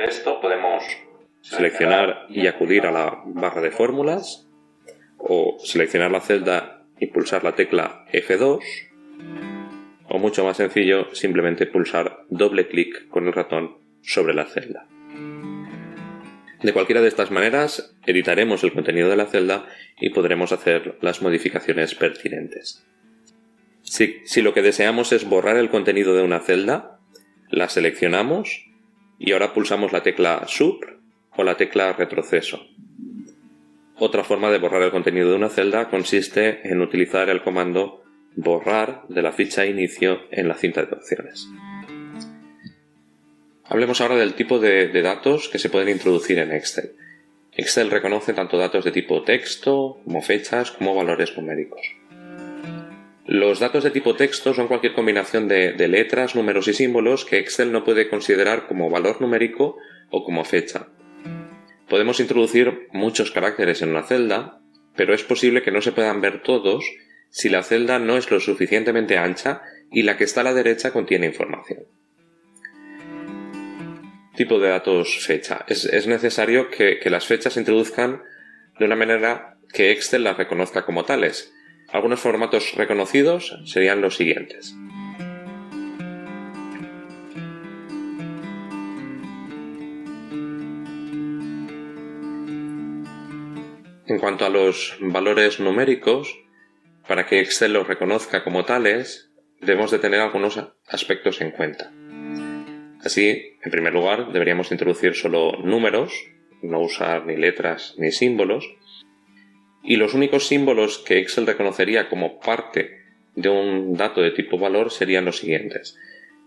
esto podemos seleccionar y acudir a la barra de fórmulas, o seleccionar la celda y pulsar la tecla F2, o mucho más sencillo, simplemente pulsar doble clic con el ratón sobre la celda. De cualquiera de estas maneras, editaremos el contenido de la celda y podremos hacer las modificaciones pertinentes. Si lo que deseamos es borrar el contenido de una celda, la seleccionamos y ahora pulsamos la tecla Sub o la tecla Retroceso. Otra forma de borrar el contenido de una celda consiste en utilizar el comando borrar de la ficha inicio en la cinta de opciones. Hablemos ahora del tipo de datos que se pueden introducir en Excel. Excel reconoce tanto datos de tipo texto, como fechas, como valores numéricos. Los datos de tipo texto son cualquier combinación de letras, números y símbolos que Excel no puede considerar como valor numérico o como fecha. Podemos introducir muchos caracteres en una celda, pero es posible que no se puedan ver todos si la celda no es lo suficientemente ancha y la que está a la derecha contiene información. Tipo de datos fecha. Es necesario que las fechas se introduzcan de una manera que Excel las reconozca como tales. Algunos formatos reconocidos serían los siguientes. En cuanto a los valores numéricos, para que Excel los reconozca como tales, debemos de tener algunos aspectos en cuenta. Así, en primer lugar, deberíamos introducir solo números, no usar ni letras ni símbolos, y los únicos símbolos que Excel reconocería como parte de un dato de tipo valor serían los siguientes.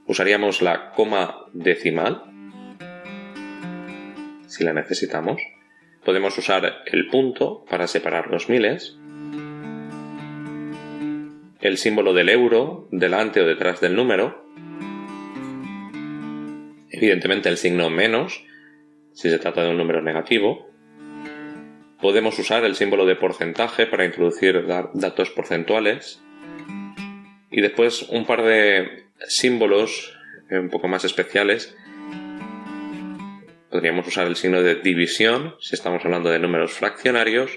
Usaríamos la coma decimal, si la necesitamos. Podemos usar el punto para separar los miles, el símbolo del euro delante o detrás del número, evidentemente el signo menos, si se trata de un número negativo. Podemos usar el símbolo de porcentaje para introducir datos porcentuales. Y después un par de símbolos un poco más especiales. Podríamos usar el signo de división, si estamos hablando de números fraccionarios,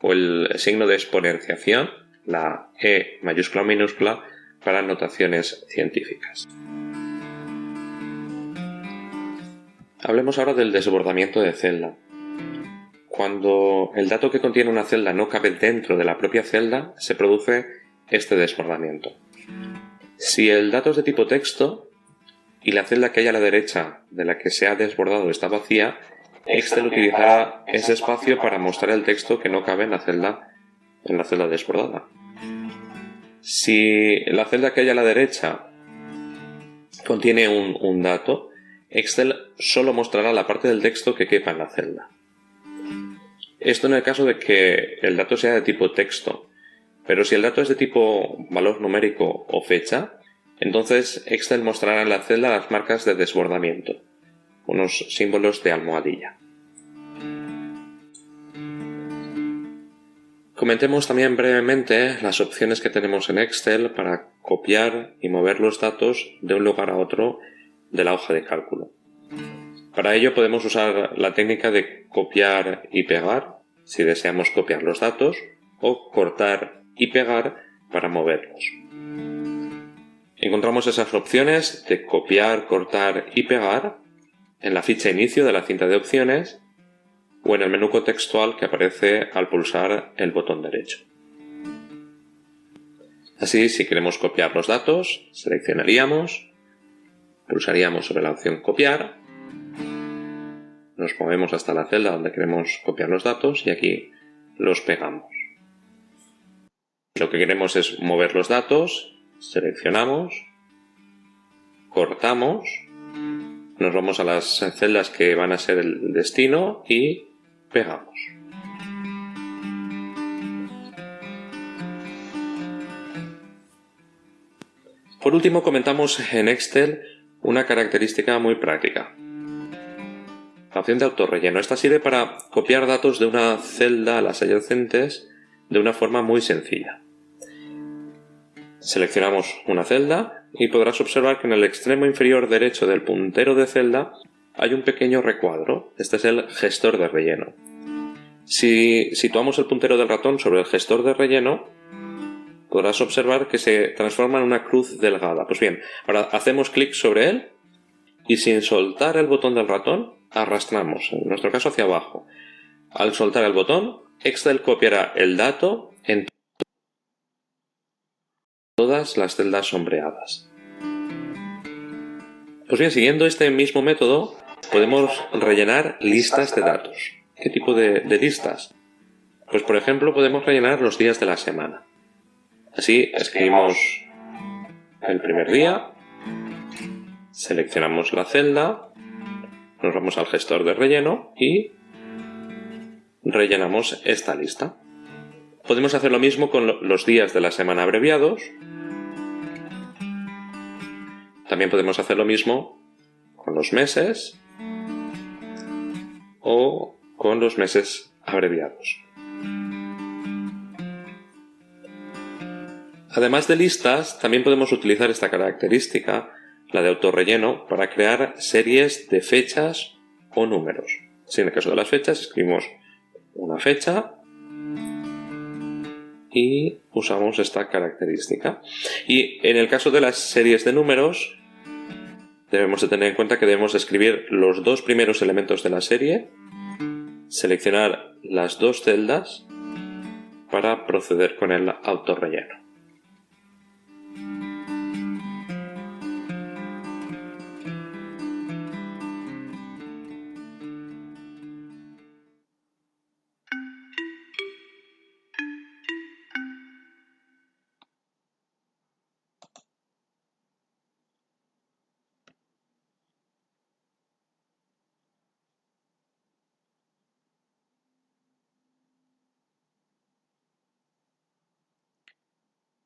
o el signo de exponenciación, la E mayúscula o minúscula, para notaciones científicas. Hablemos ahora del desbordamiento de celda. Cuando el dato que contiene una celda no cabe dentro de la propia celda, se produce este desbordamiento. Si el dato es de tipo texto y la celda que hay a la derecha de la que se ha desbordado está vacía, Excel utilizará ese espacio para mostrar el texto que no cabe en la celda desbordada. Si la celda que hay a la derecha contiene un dato, Excel solo mostrará la parte del texto que quepa en la celda. Esto en el caso de que el dato sea de tipo texto, pero si el dato es de tipo valor numérico o fecha, entonces Excel mostrará en la celda las marcas de desbordamiento, unos símbolos de almohadilla. Comentemos también brevemente las opciones que tenemos en Excel para copiar y mover los datos de un lugar a otro de la hoja de cálculo. Para ello podemos usar la técnica de copiar y pegar, si deseamos copiar los datos, o cortar y pegar para moverlos. Encontramos esas opciones de copiar, cortar y pegar en la ficha inicio de la cinta de opciones o en el menú contextual que aparece al pulsar el botón derecho. Así, si queremos copiar los datos, seleccionaríamos, pulsaríamos sobre la opción copiar, nos movemos hasta la celda donde queremos copiar los datos y aquí los pegamos. Lo que queremos es mover los datos, seleccionamos, cortamos, nos vamos a las celdas que van a ser el destino y pegamos. Por último, comentamos en Excel una característica muy práctica. La opción de autorrelleno. Esta sirve para copiar datos de una celda a las adyacentes de una forma muy sencilla. Seleccionamos una celda y podrás observar que en el extremo inferior derecho del puntero de celda hay un pequeño recuadro. Este es el gestor de relleno. Si situamos el puntero del ratón sobre el gestor de relleno, podrás observar que se transforma en una cruz delgada. Pues bien, ahora hacemos clic sobre él y sin soltar el botón del ratón, arrastramos, en nuestro caso hacia abajo. Al soltar el botón, Excel copiará el dato en todas las celdas sombreadas. Pues bien, siguiendo este mismo método, podemos rellenar listas de datos. ¿Qué tipo de listas? Pues por ejemplo, podemos rellenar los días de la semana. Así escribimos el primer día, seleccionamos la celda, nos vamos al gestor de relleno y rellenamos esta lista. Podemos hacer lo mismo con los días de la semana abreviados. También podemos hacer lo mismo con los meses o con los meses abreviados. Además de listas, también podemos utilizar esta característica, la de autorrelleno, para crear series de fechas o números. Si en el caso de las fechas escribimos una fecha y usamos esta característica. Y en el caso de las series de números, debemos de tener en cuenta que debemos escribir los dos primeros elementos de la serie, seleccionar las dos celdas para proceder con el autorrelleno.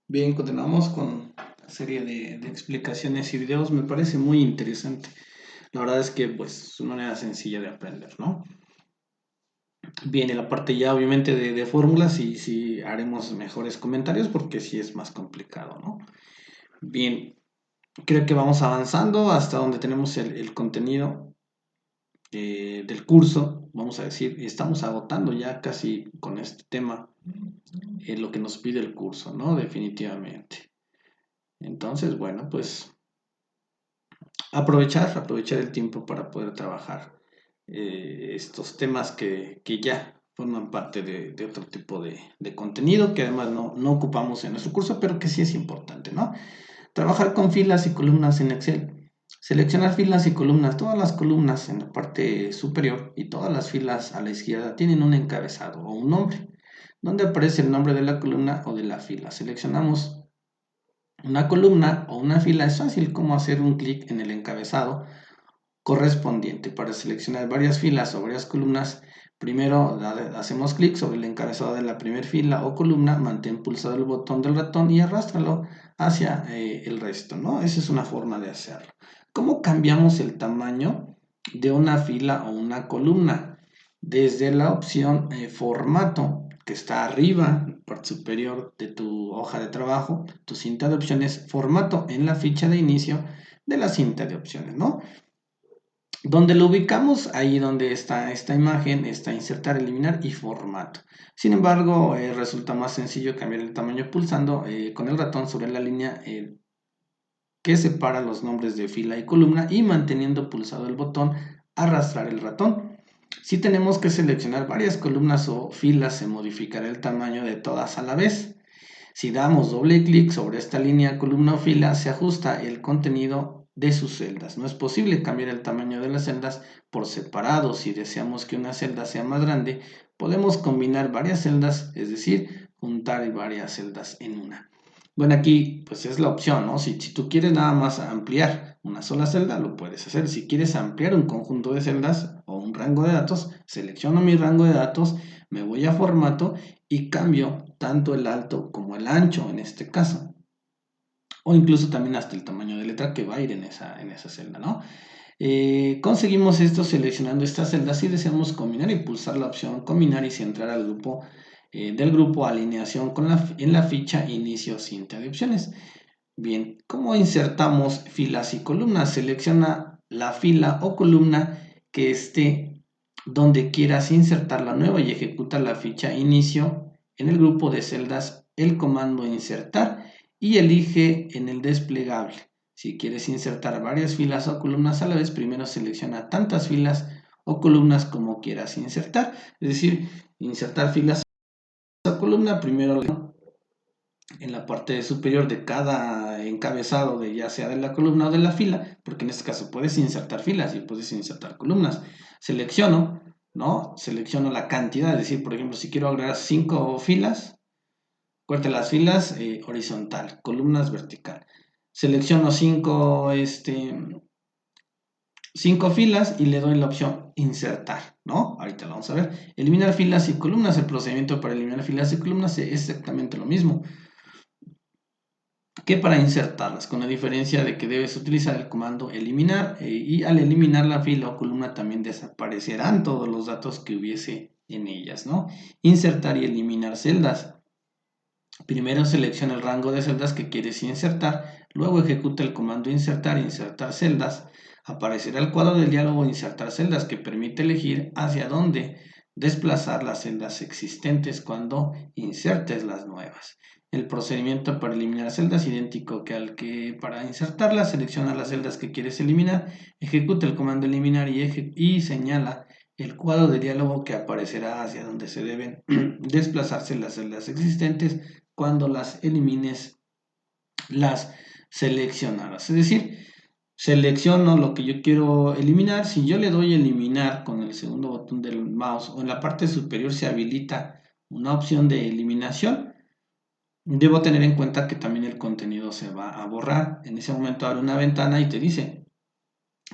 Bien, continuamos con la serie de explicaciones y videos. Me parece muy interesante. La verdad es que pues es una manera sencilla de aprender, ¿no? Viene la parte ya obviamente de fórmulas y sí haremos mejores comentarios porque sí es más complicado, ¿no? Bien, creo que vamos avanzando hasta donde tenemos el contenido del curso. Vamos a decir, estamos agotando ya casi con este tema lo que nos pide el curso, ¿no? Definitivamente. Entonces, bueno, pues aprovechar el tiempo para poder trabajar estos temas que ya forman parte de otro tipo de contenido que además no ocupamos en nuestro curso, pero que sí es importante, ¿no? Trabajar con filas y columnas en Excel. Seleccionar filas y columnas. Todas las columnas en la parte superior y todas las filas a la izquierda tienen un encabezado o un nombre, donde aparece el nombre de la columna o de la fila. Seleccionamos una columna o una fila. Es fácil como hacer un clic en el encabezado correspondiente. Para seleccionar varias filas o varias columnas, primero hacemos clic sobre el encabezado de la primera fila o columna, mantén pulsado el botón del ratón y arrástralo hacia el resto, ¿no? Esa es una forma de hacerlo. ¿Cómo cambiamos el tamaño de una fila o una columna? Desde la opción formato, que está arriba, en la parte superior de tu hoja de trabajo, tu cinta de opciones, formato en la ficha de inicio de la cinta de opciones, ¿no? Donde lo ubicamos, ahí donde está esta imagen, está insertar, eliminar y formato. Sin embargo, resulta más sencillo cambiar el tamaño pulsando con el ratón sobre la línea que separa los nombres de fila y columna y manteniendo pulsado el botón, arrastrar el ratón. Si tenemos que seleccionar varias columnas o filas, se modificará el tamaño de todas a la vez. Si damos doble clic sobre esta línea, columna o fila, se ajusta el contenido de sus celdas. No es posible cambiar el tamaño de las celdas por separado. Si deseamos que una celda sea más grande, podemos combinar varias celdas, es decir, juntar varias celdas en una. Bueno, aquí pues es la opción, ¿no? Si tú quieres nada más ampliar una sola celda, lo puedes hacer. Si quieres ampliar un conjunto de celdas o un rango de datos, selecciono mi rango de datos, me voy a formato y cambio tanto el alto como el ancho en este caso. O incluso también hasta el tamaño de letra que va a ir en esa celda, ¿no? Conseguimos esto seleccionando estas celdas y deseamos combinar y pulsar la opción combinar y centrar al grupo del grupo alineación en la ficha inicio cinta de opciones. Bien, ¿cómo insertamos filas y columnas? Selecciona la fila o columna que esté donde quieras insertarla nueva y ejecuta la ficha inicio en el grupo de celdas el comando insertar y elige en el desplegable. Si quieres insertar varias filas o columnas a la vez, primero selecciona tantas filas o columnas como quieras insertar. Es decir, insertar filas o columna, primero en la parte superior de cada encabezado, de ya sea de la columna o de la fila, porque en este caso puedes insertar filas y puedes insertar columnas. Selecciono, ¿no? Selecciono la cantidad, es decir, por ejemplo, si quiero agregar 5 filas, corte las filas horizontal, columnas vertical. Selecciono 5 filas y le doy la opción insertar, ¿no? Ahorita lo vamos a ver. Eliminar filas y columnas. El procedimiento para eliminar filas y columnas es exactamente lo mismo que para insertarlas, con la diferencia de que debes utilizar el comando eliminar y al eliminar la fila o columna también desaparecerán todos los datos que hubiese en ellas, ¿no? Insertar y eliminar celdas. Primero selecciona el rango de celdas que quieres insertar, luego ejecuta el comando insertar, insertar celdas. Aparecerá el cuadro del diálogo insertar celdas que permite elegir hacia dónde desplazar las celdas existentes cuando insertes las nuevas. El procedimiento para eliminar celdas es idéntico que al que para insertarlas. Selecciona las celdas que quieres eliminar, ejecuta el comando eliminar y señala el cuadro de diálogo que aparecerá hacia donde se deben desplazarse las celdas existentes cuando las elimines, las seleccionarás. Es decir, selecciono lo que yo quiero eliminar. Si yo le doy eliminar con el segundo botón del mouse o en la parte superior se habilita una opción de eliminación, debo tener en cuenta que también el contenido se va a borrar. En ese momento abre una ventana y te dice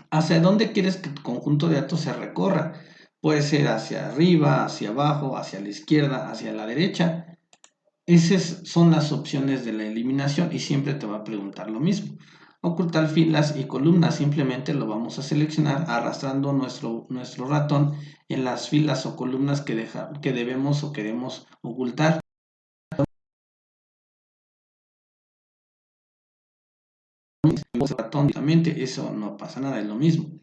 hacia dónde quieres que tu conjunto de datos se recorra. Puede ser hacia arriba, hacia abajo, hacia la izquierda, hacia la derecha. Esas son las opciones de la eliminación y siempre te va a preguntar lo mismo. Ocultar filas y columnas, simplemente lo vamos a seleccionar arrastrando nuestro ratón en las filas o columnas que debemos o queremos ocultar. Ratón, eso no pasa nada, es lo mismo.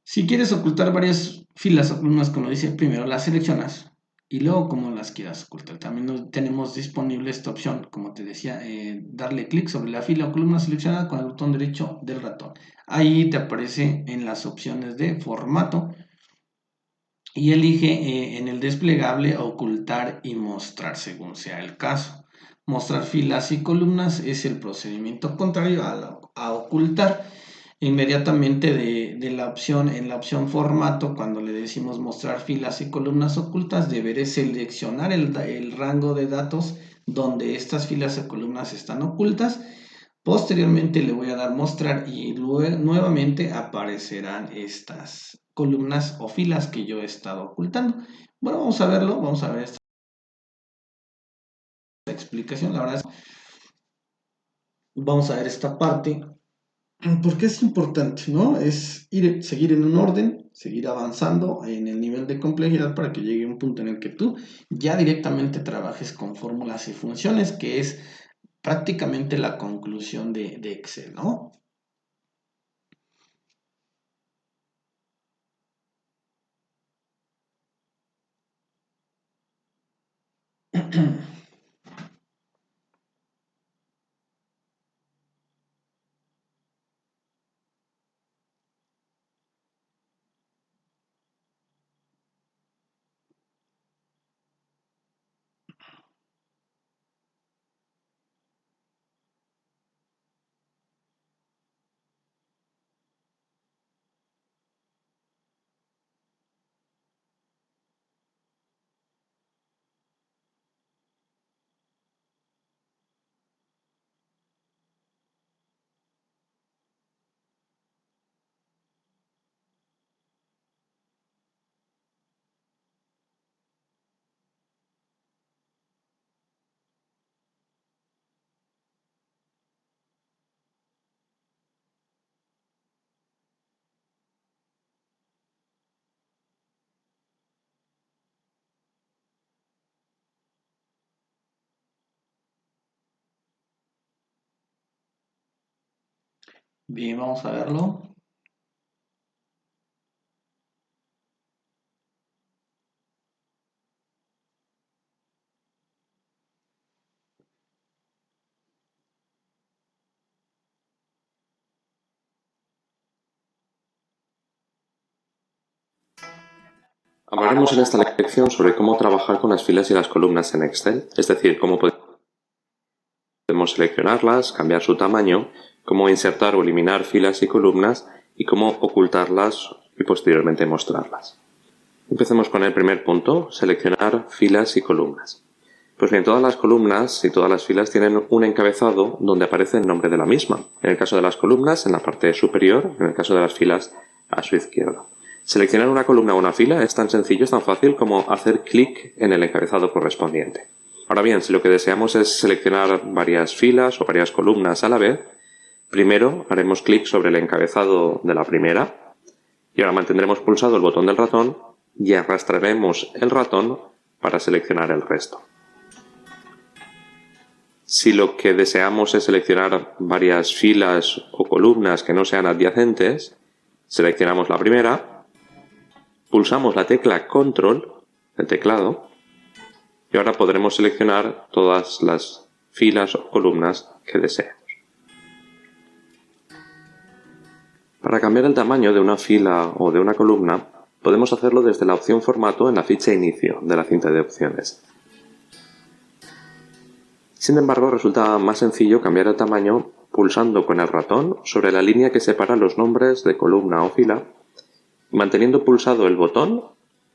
Si quieres ocultar varias filas o columnas, como dice, primero las seleccionas y luego como las quieras ocultar. También tenemos disponible esta opción, como te decía, darle clic sobre la fila o columna seleccionada con el botón derecho del ratón. Ahí te aparece en las opciones de formato y elige en el desplegable ocultar y mostrar según sea el caso. Mostrar filas y columnas es el procedimiento contrario a ocultar. Inmediatamente en la opción formato, cuando le decimos mostrar filas y columnas ocultas, deberé seleccionar el rango de datos donde estas filas y columnas están ocultas. Posteriormente le voy a dar mostrar y luego nuevamente aparecerán estas columnas o filas que yo he estado ocultando. Bueno, vamos a verlo, vamos a ver esta explicación. La verdad es que vamos a ver esta parte porque es importante, ¿no? Es seguir en un orden, seguir avanzando en el nivel de complejidad para que llegue un punto en el que tú ya directamente trabajes con fórmulas y funciones, que es prácticamente la conclusión de Excel, ¿no? Bien, vamos a verlo. Hablaremos en esta lección sobre cómo trabajar con las filas y las columnas en Excel, es decir, cómo podemos seleccionarlas, cambiar su tamaño, cómo insertar o eliminar filas y columnas y cómo ocultarlas y posteriormente mostrarlas. Empecemos con el primer punto, seleccionar filas y columnas. Pues bien, todas las columnas y todas las filas tienen un encabezado donde aparece el nombre de la misma. En el caso de las columnas, en la parte superior, en el caso de las filas, a su izquierda. Seleccionar una columna o una fila es tan sencillo, es tan fácil como hacer clic en el encabezado correspondiente. Ahora bien, si lo que deseamos es seleccionar varias filas o varias columnas a la vez, primero haremos clic sobre el encabezado de la primera y ahora mantendremos pulsado el botón del ratón y arrastraremos el ratón para seleccionar el resto. Si lo que deseamos es seleccionar varias filas o columnas que no sean adyacentes, seleccionamos la primera, pulsamos la tecla Control del teclado y ahora podremos seleccionar todas las filas o columnas que deseemos. Para cambiar el tamaño de una fila o de una columna, podemos hacerlo desde la opción Formato en la ficha Inicio de la cinta de opciones. Sin embargo, resulta más sencillo cambiar el tamaño pulsando con el ratón sobre la línea que separa los nombres de columna o fila, manteniendo pulsado el botón,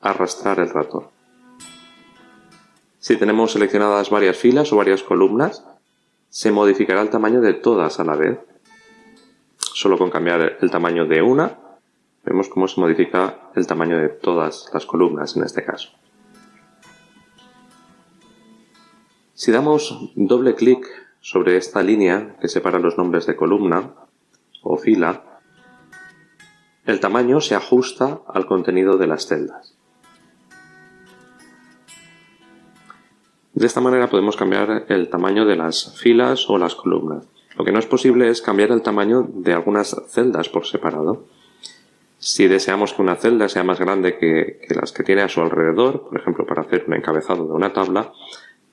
arrastrar el ratón. Si tenemos seleccionadas varias filas o varias columnas, se modificará el tamaño de todas a la vez. Solo con cambiar el tamaño de una, vemos cómo se modifica el tamaño de todas las columnas en este caso. Si damos doble clic sobre esta línea que separa los nombres de columna o fila, el tamaño se ajusta al contenido de las celdas. De esta manera podemos cambiar el tamaño de las filas o las columnas. Lo que no es posible es cambiar el tamaño de algunas celdas por separado. Si deseamos que una celda sea más grande que las que tiene a su alrededor, por ejemplo para hacer un encabezado de una tabla,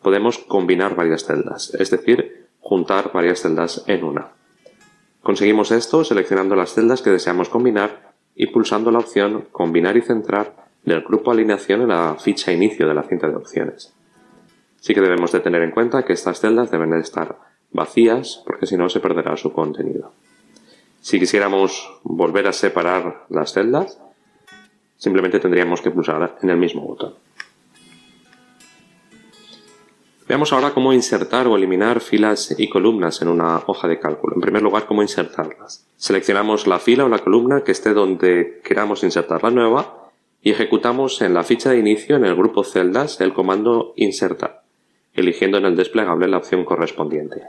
podemos combinar varias celdas, es decir, juntar varias celdas en una. Conseguimos esto seleccionando las celdas que deseamos combinar y pulsando la opción Combinar y centrar del grupo Alineación en la ficha Inicio de la cinta de opciones. Sí que debemos de tener en cuenta que estas celdas deben de estar vacías porque si no se perderá su contenido. Si quisiéramos volver a separar las celdas, simplemente tendríamos que pulsar en el mismo botón. Veamos ahora cómo insertar o eliminar filas y columnas en una hoja de cálculo. En primer lugar, cómo insertarlas. Seleccionamos la fila o la columna que esté donde queramos insertar la nueva y ejecutamos en la ficha de inicio en el grupo celdas el comando insertar, eligiendo en el desplegable la opción correspondiente.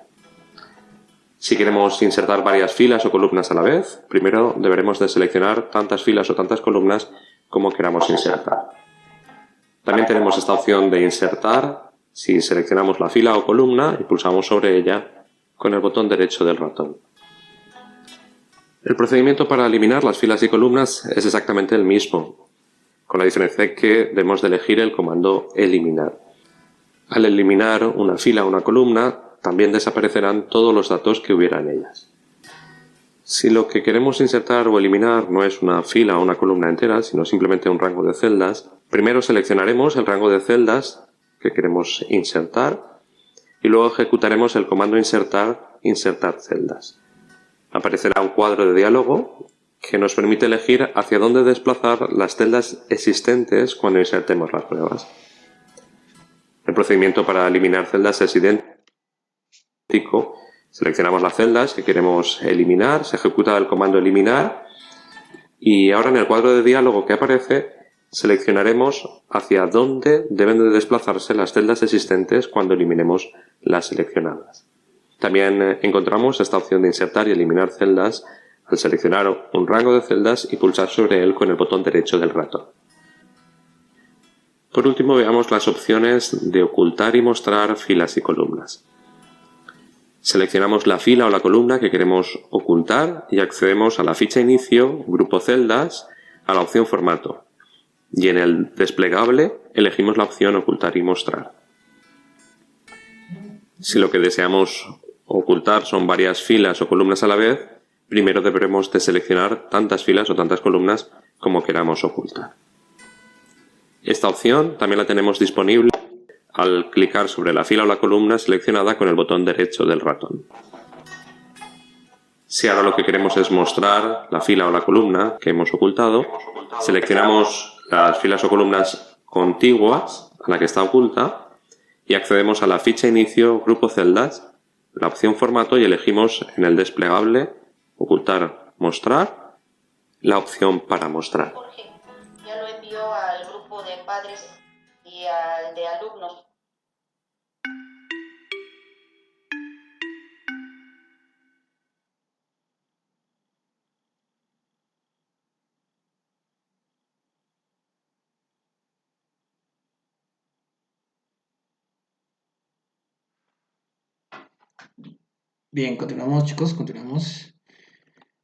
Si queremos insertar varias filas o columnas a la vez, primero deberemos de seleccionar tantas filas o tantas columnas como queramos insertar. También tenemos esta opción de insertar si seleccionamos la fila o columna y pulsamos sobre ella con el botón derecho del ratón. El procedimiento para eliminar las filas y columnas es exactamente el mismo, con la diferencia de que debemos de elegir el comando eliminar. Al eliminar una fila o una columna, también desaparecerán todos los datos que hubiera en ellas. Si lo que queremos insertar o eliminar no es una fila o una columna entera, sino simplemente un rango de celdas, primero seleccionaremos el rango de celdas que queremos insertar y luego ejecutaremos el comando insertar celdas. Aparecerá un cuadro de diálogo que nos permite elegir hacia dónde desplazar las celdas existentes cuando insertemos las nuevas. El procedimiento para eliminar celdas es idéntico. Seleccionamos las celdas que queremos eliminar, se ejecuta el comando eliminar y ahora en el cuadro de diálogo que aparece seleccionaremos hacia dónde deben de desplazarse las celdas existentes cuando eliminemos las seleccionadas. También encontramos esta opción de insertar y eliminar celdas al seleccionar un rango de celdas y pulsar sobre él con el botón derecho del ratón. Por último, veamos las opciones de ocultar y mostrar filas y columnas. Seleccionamos la fila o la columna que queremos ocultar y accedemos a la ficha Inicio, Grupo Celdas, a la opción Formato. Y en el desplegable elegimos la opción Ocultar y mostrar. Si lo que deseamos ocultar son varias filas o columnas a la vez, primero deberemos de seleccionar tantas filas o tantas columnas como queramos ocultar. Esta opción también la tenemos disponible al clicar sobre la fila o la columna seleccionada con el botón derecho del ratón. Si ahora lo que queremos es mostrar la fila o la columna que hemos ocultado, seleccionamos las filas o columnas contiguas a la que está oculta y accedemos a la ficha inicio, grupo celdas, la opción formato y elegimos en el desplegable ocultar, mostrar, la opción para mostrar. Jorge, ya lo envió al grupo de padres y al de alumnos. Bien, continuamos chicos, continuamos.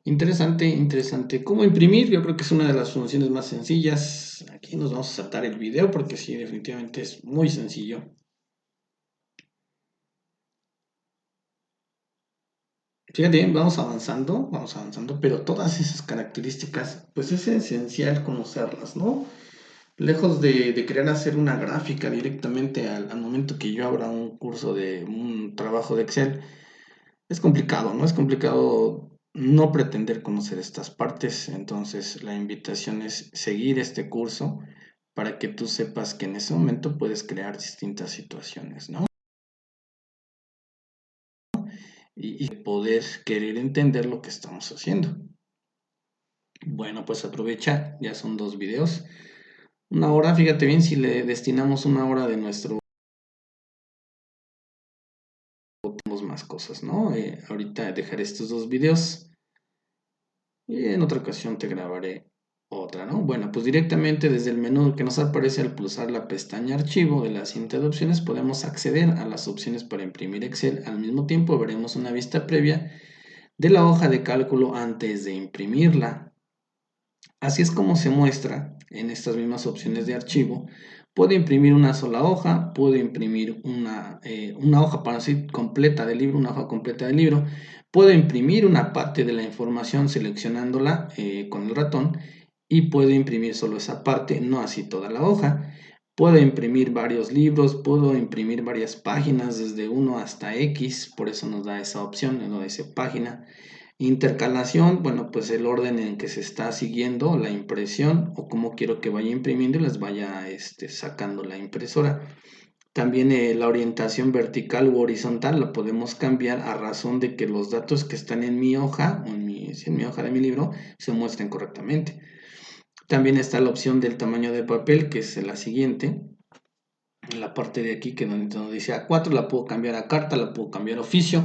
Interesante, interesante. ¿Cómo imprimir? Yo creo que es una de las funciones más sencillas. Aquí nos vamos a saltar el video porque sí, definitivamente es muy sencillo. Fíjate, vamos avanzando, pero todas esas características, pues es esencial conocerlas, ¿no? Lejos de querer hacer una gráfica directamente al momento que yo abra un curso de un trabajo de Excel, es complicado, ¿no? Es complicado no pretender conocer estas partes, entonces la invitación es seguir este curso para que tú sepas que en ese momento puedes crear distintas situaciones, ¿no? Y poder querer entender lo que estamos haciendo. Bueno, pues aprovecha, ya son 2 videos. Una hora, fíjate bien, si le destinamos una hora de nuestro... tenemos más cosas, ¿no? Ahorita dejaré estos 2 videos y en otra ocasión te grabaré otra, ¿no? Bueno, pues directamente desde el menú que nos aparece al pulsar la pestaña archivo de la cinta de opciones podemos acceder a las opciones para imprimir Excel. Al mismo tiempo veremos una vista previa de la hoja de cálculo antes de imprimirla. Así es como se muestra en estas mismas opciones de archivo. Puedo imprimir una sola hoja, puedo imprimir una hoja para así completa del libro, una hoja completa del libro. Puedo imprimir una parte de la información seleccionándola con el ratón y puedo imprimir solo esa parte, no así toda la hoja. Puedo imprimir varios libros, puedo imprimir varias páginas desde 1 hasta X, por eso nos da esa opción, nos dice página. Intercalación, bueno, pues el orden en que se está siguiendo la impresión o cómo quiero que vaya imprimiendo y las vaya sacando la impresora. También la orientación vertical u horizontal la podemos cambiar a razón de que los datos que están en mi hoja, en mi hoja de mi libro, se muestren correctamente. También está la opción del tamaño de papel, que es la siguiente. En la parte de aquí, que donde dice A4, la puedo cambiar a carta, la puedo cambiar a oficio.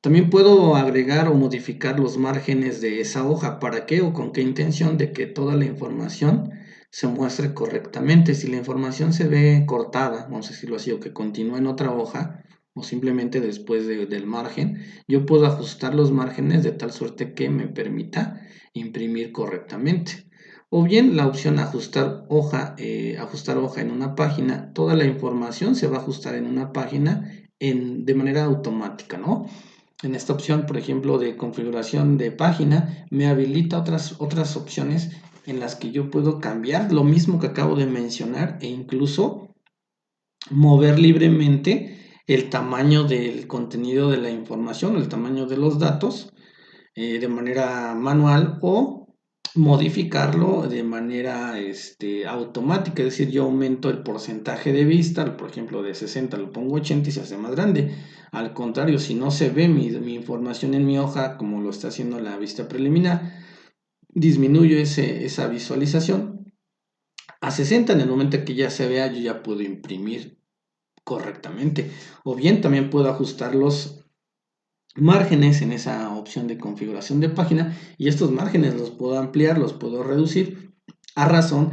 También puedo agregar o modificar los márgenes de esa hoja. ¿Para qué o con qué intención? De que toda la información se muestre correctamente. Si la información se ve cortada, vamos a decirlo así, o que continúa en otra hoja, o simplemente después del margen, yo puedo ajustar los márgenes de tal suerte que me permita imprimir correctamente. O bien la opción ajustar hoja en una página, toda la información se va a ajustar en una página de manera automática, ¿no? En esta opción, por ejemplo, de configuración de página, me habilita otras opciones en las que yo puedo cambiar lo mismo que acabo de mencionar e incluso mover libremente el tamaño del contenido de la información, el tamaño de los datos de manera manual o modificarlo de manera automática, es decir, yo aumento el porcentaje de vista, por ejemplo, de 60 lo pongo 80 y se hace más grande. Al contrario, si no se ve mi información en mi hoja como lo está haciendo la vista preliminar, disminuyo esa visualización a 60. En el momento que ya se vea, yo ya puedo imprimir correctamente. O bien también puedo ajustar los márgenes en esa opción de configuración de página y estos márgenes los puedo ampliar, los puedo reducir a razón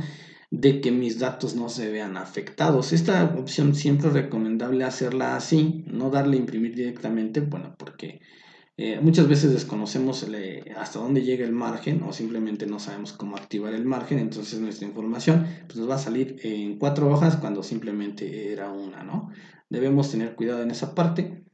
de que mis datos no se vean afectados. Esta opción siempre es recomendable hacerla así, no darle a imprimir directamente, bueno, porque muchas veces desconocemos hasta dónde llega el margen o simplemente no sabemos cómo activar el margen, entonces nuestra información pues, nos va a salir en 4 hojas cuando simplemente era una, ¿no? Debemos tener cuidado en esa parte.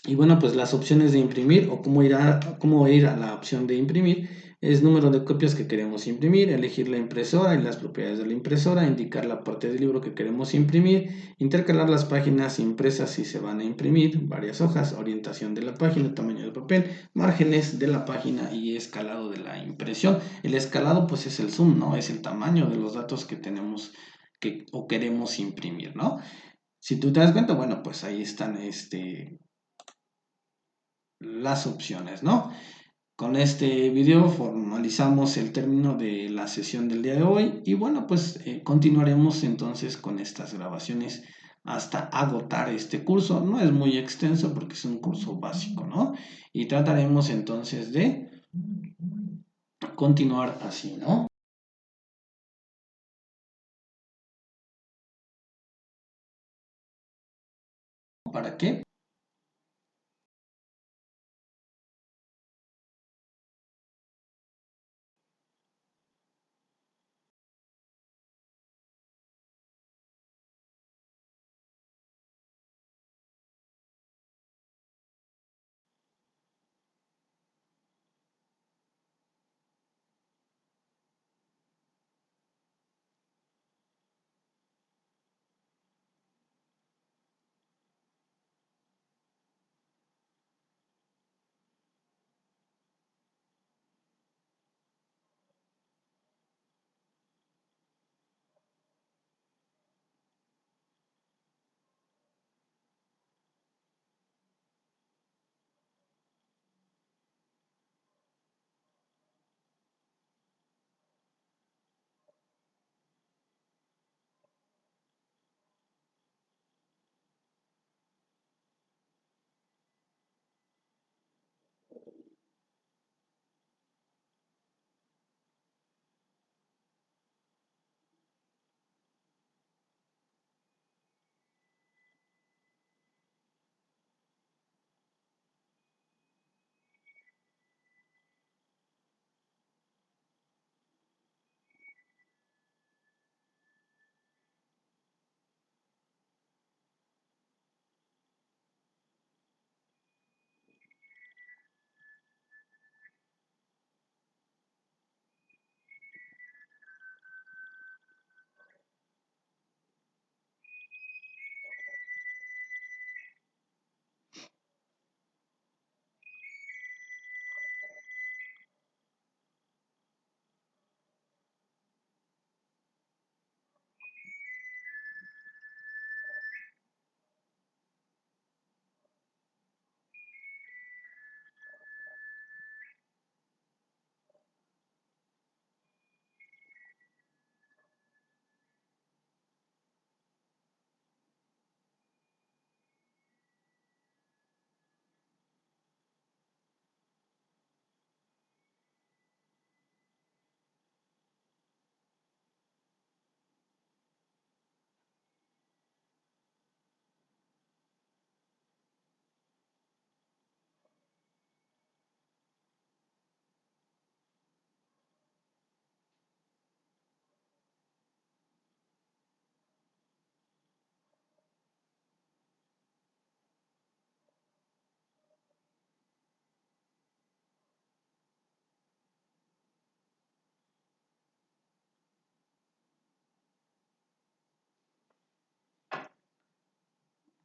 Y bueno, pues las opciones de imprimir o cómo ir a la opción de imprimir, es número de copias que queremos imprimir, elegir la impresora y las propiedades de la impresora, indicar la parte del libro que queremos imprimir, intercalar las páginas impresas si se van a imprimir, varias hojas, orientación de la página, tamaño del papel, márgenes de la página y escalado de la impresión. El escalado pues es el zoom, ¿no? Es el tamaño de los datos que tenemos o queremos imprimir, ¿no? Si tú te das cuenta, bueno, pues ahí están las opciones, ¿no? Con este video formalizamos el término de la sesión del día de hoy y bueno, pues continuaremos entonces con estas grabaciones hasta agotar este curso. No es muy extenso porque es un curso básico, ¿no? Y trataremos entonces de continuar así, ¿no? ¿Para qué?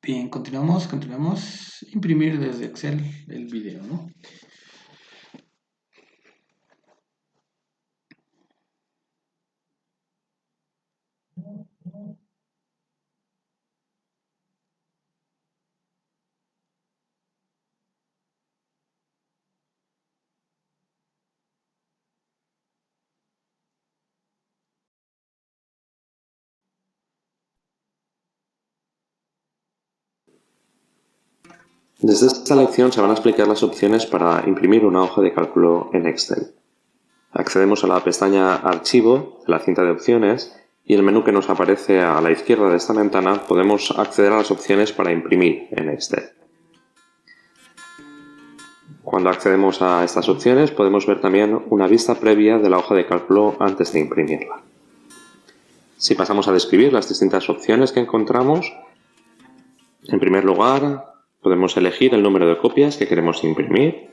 Bien, continuamos. Imprimir desde Excel el video, ¿no? Desde esta lección se van a explicar las opciones para imprimir una hoja de cálculo en Excel. Accedemos a la pestaña Archivo de la cinta de opciones y el menú que nos aparece a la izquierda de esta ventana podemos acceder a las opciones para imprimir en Excel. Cuando accedemos a estas opciones podemos ver también una vista previa de la hoja de cálculo antes de imprimirla. Si pasamos a describir las distintas opciones que encontramos, en primer lugar podemos elegir el número de copias que queremos imprimir.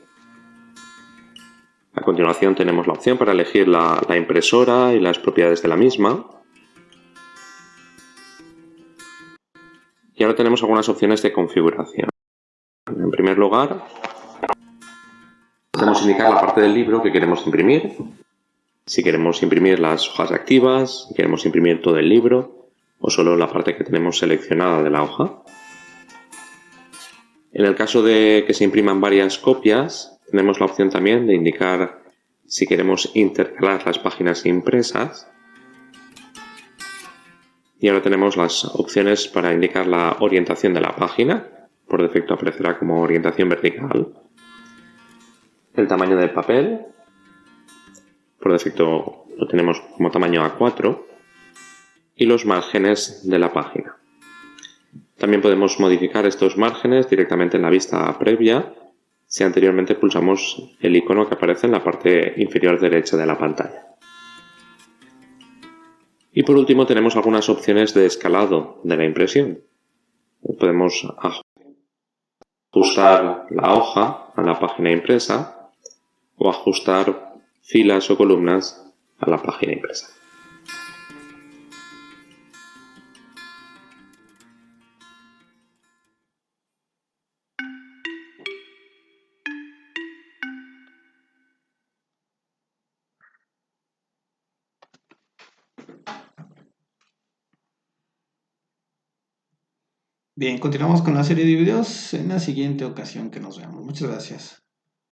A continuación tenemos la opción para elegir la impresora y las propiedades de la misma. Y ahora tenemos algunas opciones de configuración. En primer lugar, podemos indicar la parte del libro que queremos imprimir. Si queremos imprimir las hojas activas, si queremos imprimir todo el libro o solo la parte que tenemos seleccionada de la hoja. En el caso de que se impriman varias copias, tenemos la opción también de indicar si queremos intercalar las páginas impresas. Y ahora tenemos las opciones para indicar la orientación de la página. Por defecto aparecerá como orientación vertical. El tamaño del papel. Por defecto lo tenemos como tamaño A4. Y los márgenes de la página. También podemos modificar estos márgenes directamente en la vista previa si anteriormente pulsamos el icono que aparece en la parte inferior derecha de la pantalla. Y por último tenemos algunas opciones de escalado de la impresión. Podemos ajustar la hoja a la página impresa o ajustar filas o columnas a la página impresa. Bien, continuamos con la serie de videos en la siguiente ocasión que nos veamos. Muchas gracias.